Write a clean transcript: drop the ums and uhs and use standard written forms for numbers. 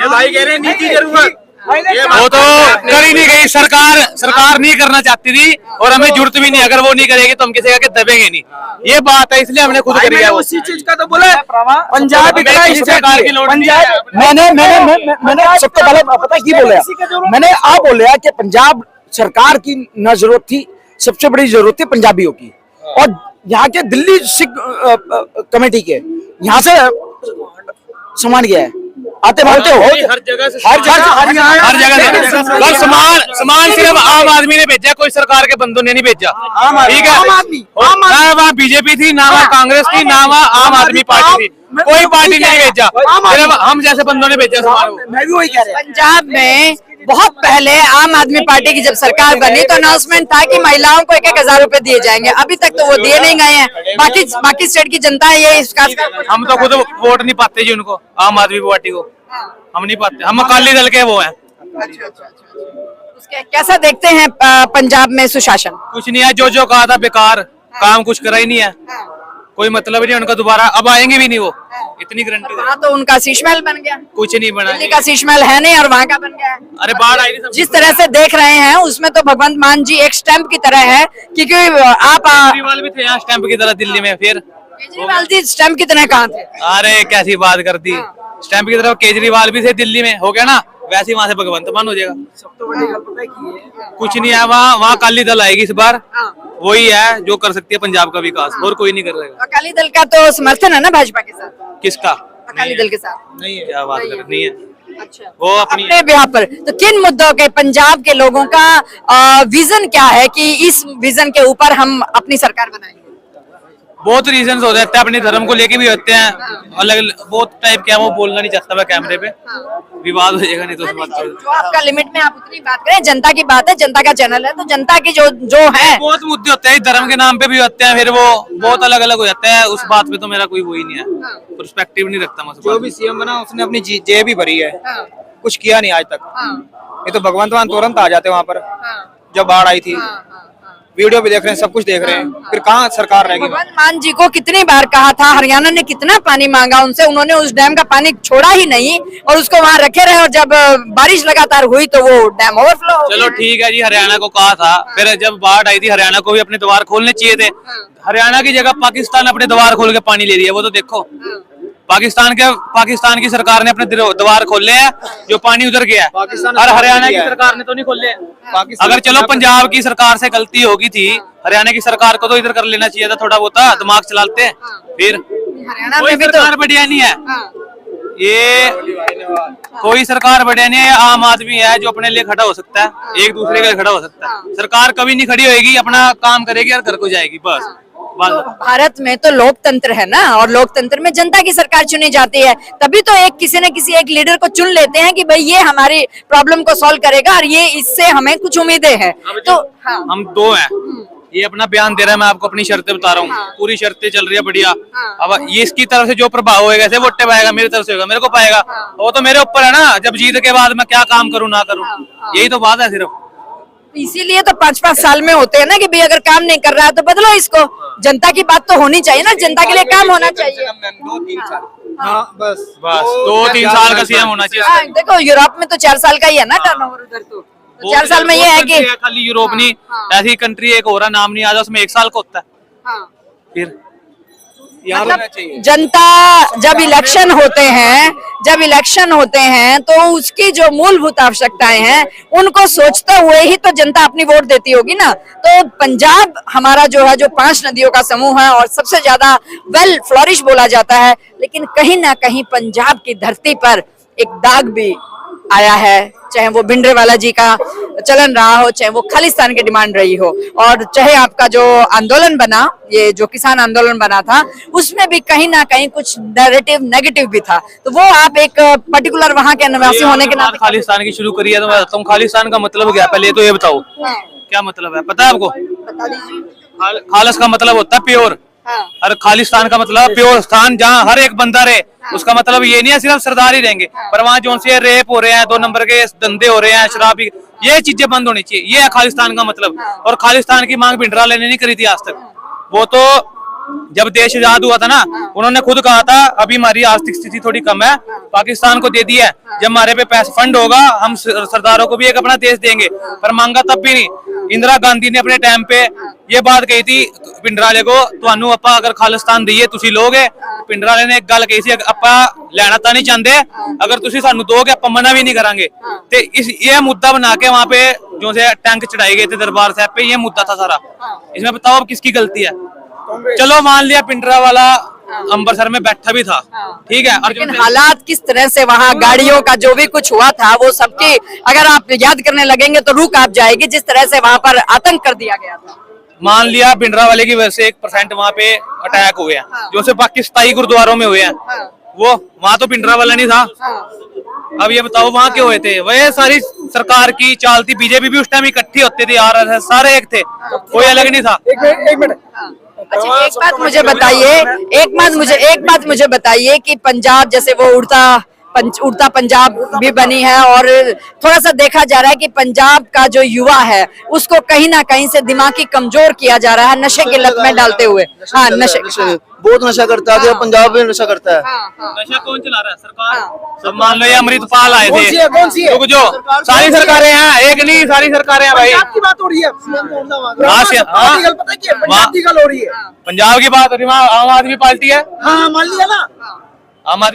ये भाई कह रहे हैं नीति जरूरत, वो तो कर ही नहीं गई सरकार नहीं करना चाहती थी और हमें जरूरत भी नहीं। अगर वो नहीं करेगी तो हम किसी का दबेंगे नहीं, ये बात है, इसलिए हमने खुद करी है। उसी चीज का तो बोला पंजाब सरकार की लोड़ नहीं है। मैंने सबसे पहले पता की बोला, मैंने आप बोला कि पंजाब सरकार की न जरूरत थी, सबसे बड़ी जरूरत थी पंजाबियों की और यहाँ के दिल्ली सिख कमेटी के यहाँ से सामान गया है, आते मानते हो हर जगह से बस सामान सिर्फ आम आदमी ने भेजा, कोई सरकार के बंदों ने नहीं भेजा। ठीक है, ना वहाँ बीजेपी थी, ना वहाँ कांग्रेस थी, ना वहाँ आम आदमी पार्टी थी, कोई पार्टी नहीं भेजा, सिर्फ हम जैसे बंदों ने भेजा सामान। मैं भी वही कह रहा हूँ। पंजाब में बहुत पहले आम आदमी पार्टी की जब सरकार बनी तो अनाउंसमेंट था कि महिलाओं को 1,000 रुपए दिए जाएंगे, अभी तक तो वो दिए नहीं गए हैं। बाकी स्टेट की जनता है ये इसका, हम तो खुद वोट नहीं पाते जी उनको, आम आदमी पार्टी को हम नहीं पाते, हम अकाली दल के वो हैं। उसके कैसा देखते हैं पंजाब में सुशासन? कुछ नहीं है, जो कहा था बेकार, काम कुछ करा ही नहीं है, कोई मतलब नहीं उनका, दोबारा अब आएंगे भी नहीं वो, इतनी गारंटी। वहाँ तो उनका शीश महल बन गया, कुछ नहीं बना, दिल्ली का शीश महल है नहीं और वहाँ का बन गया है। अरे बाढ़ आई थी, जिस तरह से देख रहे हैं उसमें तो भगवंत मान जी एक स्टैंप की तरह है, क्योंकि आप केजरीवाल भी थे यहाँ स्टैंप की तरह दिल्ली में, फिर केजरीवाल जी स्टैंप की तरह कहाँ थे? अरे कैसी बात कर दी, स्टैंप की तरफ केजरीवाल भी थे दिल्ली में, हो गया ना, वैसे ही वहाँ से भगवंत मान हो जाएगा। सबसे बड़ी गल पता है की है, कुछ नहीं है, वहाँ अकाली दल आएगी इस बार, वही है जो कर सकती है पंजाब का विकास, और कोई नहीं करेगा। अकाली दल का तो समर्थन है ना भाजपा के साथ? किसका? अकाली दल के साथ नहीं है, क्या बात कर, नहीं है। अच्छा, वो अपने बिहार पर तो किन मुद्दों के पंजाब के लोगों का विजन क्या है कि इस विजन के ऊपर हम अपनी सरकार बनाएंगे? बहुत रीजंस हो जाते हैं, अपने धर्म को लेके भी होते हैं, अलग बहुत टाइप के, वो बोलना नहीं चाहता मैं कैमरे पे, विवाद हो जाएगा नहीं तो उस बात पर। जो आपका लिमिट में आप उतनी बात करें, जनता की बात है, जनता का चैनल है, तो जनता की जो है बहुत मुद्दे होते हैं, धर्म के नाम पे भी होते हैं, फिर वो बहुत अलग अलग हो जाते हैं, उस बात पे तो मेरा कोई वो ही नहीं है, पर्सपेक्टिव नहीं रखता मैं। जो भी सीएम बना उसने अपनी जेब ही भरी है, कुछ किया नहीं आज तक। ये तो भगवंत मान तुरंत आ जाते वहाँ पर, जब बाढ़ आई थी, वीडियो भी देख रहे हैं, सब कुछ देख रहे हैं, फिर कहाँ सरकार रहेगी? भगवंत मान जी को कितनी बार कहा था, हरियाणा ने कितना पानी मांगा उनसे, उन्होंने उस डैम का पानी छोड़ा ही नहीं और उसको वहाँ रखे रहे, और जब बारिश लगातार हुई तो वो डैम ओवरफ्लो हो गया। चलो ठीक है जी, हरियाणा को कहा था, फिर जब बाढ़ आई थी हरियाणा को भी अपने द्वार खोलने चाहिए थे। हरियाणा की जगह पाकिस्तान अपने द्वार खोल के पानी ले लिया, वो तो देखो, पाकिस्तान की सरकार ने अपने द्वार खोले हैं, जो पानी उधर गया है, और हरियाणा की सरकार ने तो नहीं खोले। अगर चलो पंजाब की सरकार से गलती होगी थी, हरियाणा की सरकार को तो इधर कर लेना चाहिए था, थोड़ा बहुत दिमाग चलाते हैं। फिर हरियाणा कोई में भी तो सरकार बढ़िया नहीं है, ये कोई सरकार बढ़िया नहीं है, आम आदमी है जो अपने लिए खड़ा हो सकता है, एक दूसरे के लिए खड़ा हो सकता है। सरकार कभी नहीं खड़ी होगी, अपना काम करेगी और घर को जाएगी, बस। तो भारत में तो लोकतंत्र है ना, और लोकतंत्र में जनता की सरकार चुनी जाती है, तभी तो किसी न किसी एक लीडर को चुन लेते हैं कि भाई ये हमारी प्रॉब्लम को सॉल्व करेगा और ये इससे हमें कुछ उम्मीदें हैं। तो हम दो हैं, ये अपना बयान दे रहा है, मैं आपको अपनी शर्तें बता रहा हूँ, पूरी शर्तें चल रही है बढ़िया। अब ये इसकी तरफ से जो प्रभाव होगा, ऐसे वोटे पाएगा, मेरी तरफ से होगा, मेरे को पाएगा, वो तो मेरे ऊपर है ना, जब जीत के बाद मैं क्या काम करूँ ना करूँ, यही तो बात है सिर्फ। इसीलिए तो 5-5 साल में होते हैं ना कि भाई अगर काम नहीं कर रहा है तो बदलो इसको। जनता की बात तो होनी चाहिए ना, जनता के लिए काम होना चाहिए। 2-3 साल, हाँ बस 2-3 साल का सीएम होना चाहिए। देखो यूरोप में तो 4 साल का ही है ना टर्नओवर, उधर तो 4 साल में ये है कि खाली यूरोप नहीं, ऐसी कंट्री एक हो रहा, नाम नहीं आता, उसमें 1 साल का होता है। फिर मतलब जनता जब इलेक्शन होते हैं तो उसकी जो मूलभूत आवश्यकताएं हैं उनको सोचते हुए ही तो जनता अपनी वोट देती होगी ना। तो पंजाब हमारा जो है, जो 5 नदियों का समूह है और सबसे ज्यादा वेल फ्लोरिश बोला जाता है, लेकिन कहीं ना कहीं पंजाब की धरती पर एक दाग भी आया है, चाहे वो भिंडरावाला जी का चलन रहा हो, चाहे वो खालिस्तान की डिमांड रही हो, और चाहे आपका जो आंदोलन बना, ये जो किसान आंदोलन बना था, उसमें भी कहीं ना कहीं कुछ नैरेटिव नेगेटिव भी था। तो वो आप एक पर्टिकुलर वहां के निवासी होने के नाते खालिस्तान की शुरू करी है, तो मैं बताता हूँ खालिस्तान का मतलब क्या, पहले तो ये बताओ क्या मतलब है, पता है आपको? बता दीजिए। खालिस का मतलब होता है प्योर, और खालिस्तान का मतलब प्योर स्थान जहाँ हर एक बंदा रहे। उसका मतलब ये नहीं है सिर्फ सरदार ही रहेंगे, पर वहाँ जो से रेप हो रहे हैं, 2 नंबर के धंधे हो रहे हैं, शराबी, ये चीजें बंद होनी चाहिए, ये है खालिस्तान का मतलब। और खालिस्तान की मांग भिंडरावाले ने नहीं करी थी आज तक, वो तो जब देश आजाद हुआ था ना, उन्होंने खुद कहा था अभी हमारी आर्थिक स्थिति थोड़ी कम है, पाकिस्तान को दे दिया है, जब हमारे पे पैसा फंड होगा हम सरदारों को भी एक अपना देश देंगे, पर मांगा तब भी नहीं। इंदिरा गांधी ने अपने टाइम पे ये बात कही थी पिंडराले को, ਤੁਹਾਨੂੰ ਆਪਾਂ अगर खालिस्तान दईए ਤੁਸੀਂ लोगे। पिंडराले ने एक गल कही थी, ਆਪਾਂ ਲੈਣਾ ਤਾਂ नहीं चाहते, अगर ਤੁਸੀਂ ਸਾਨੂੰ दोगे ਆਪਾਂ मना भी नहीं करांगे। ਤੇ ये मुद्दा बना के वहाँ पे जो से टैंक चढ़ाए गए थे दरबार साहब पे, ये मुद्दा था सारा। इसमें बताओ अब किसकी गलती है? चलो मान लिया पिंडरा वाला अमृतसर में बैठा भी था, ठीक है, और लेकिन हालात किस तरह से वहाँ गाड़ियों का जो भी कुछ हुआ था वो सबकी अगर आप याद करने लगेंगे तो रूह कांप जाएगी, जिस तरह से वहाँ पर आतंक कर दिया गया था। मान लिया पिंडरा वाले की वजह से 1% वहाँ पे अटैक हुए हैं, जो से पाकिस्तानी गुरुद्वारों में हुए हैं, वो वहाँ तो पिंडरा वाला नहीं था। अब ये बताओ वहाँ क्यों हुए थे? वह सारी सरकार की चाल थी, बीजेपी भी उस टाइम इकट्ठी होती थी, आरएसएस सारे एक थे, कोई अलग नहीं था। एक मिनट अच्छा एक बात मुझे बताइए, एक बात मुझे बताइए कि पंजाब जैसे वो उड़ता पंजाब भी बनी है, और थोड़ा सा देखा जा रहा है कि पंजाब का जो युवा है उसको कहीं ना कहीं से दिमागी कमजोर किया जा रहा है नशे की लत में डालते हुए। हाँ, नशे बहुत नशा करता है, पंजाब में नशा करता है। नशा कौन चला रहा है? सरकार। सब मान लो ये अमृतपाल आए कौन सी है? थे, रुक जो सारी सरकारें हैं, एक नहीं सारी सरकारें हैं भाई। पंजाब की बात हो रही है, पता है क्या? पंजाब की गल हो रही है, पंजाब की बात हो रही है, आम आदमी पार्टी है। हाँ मान लिया ना। आम आदमी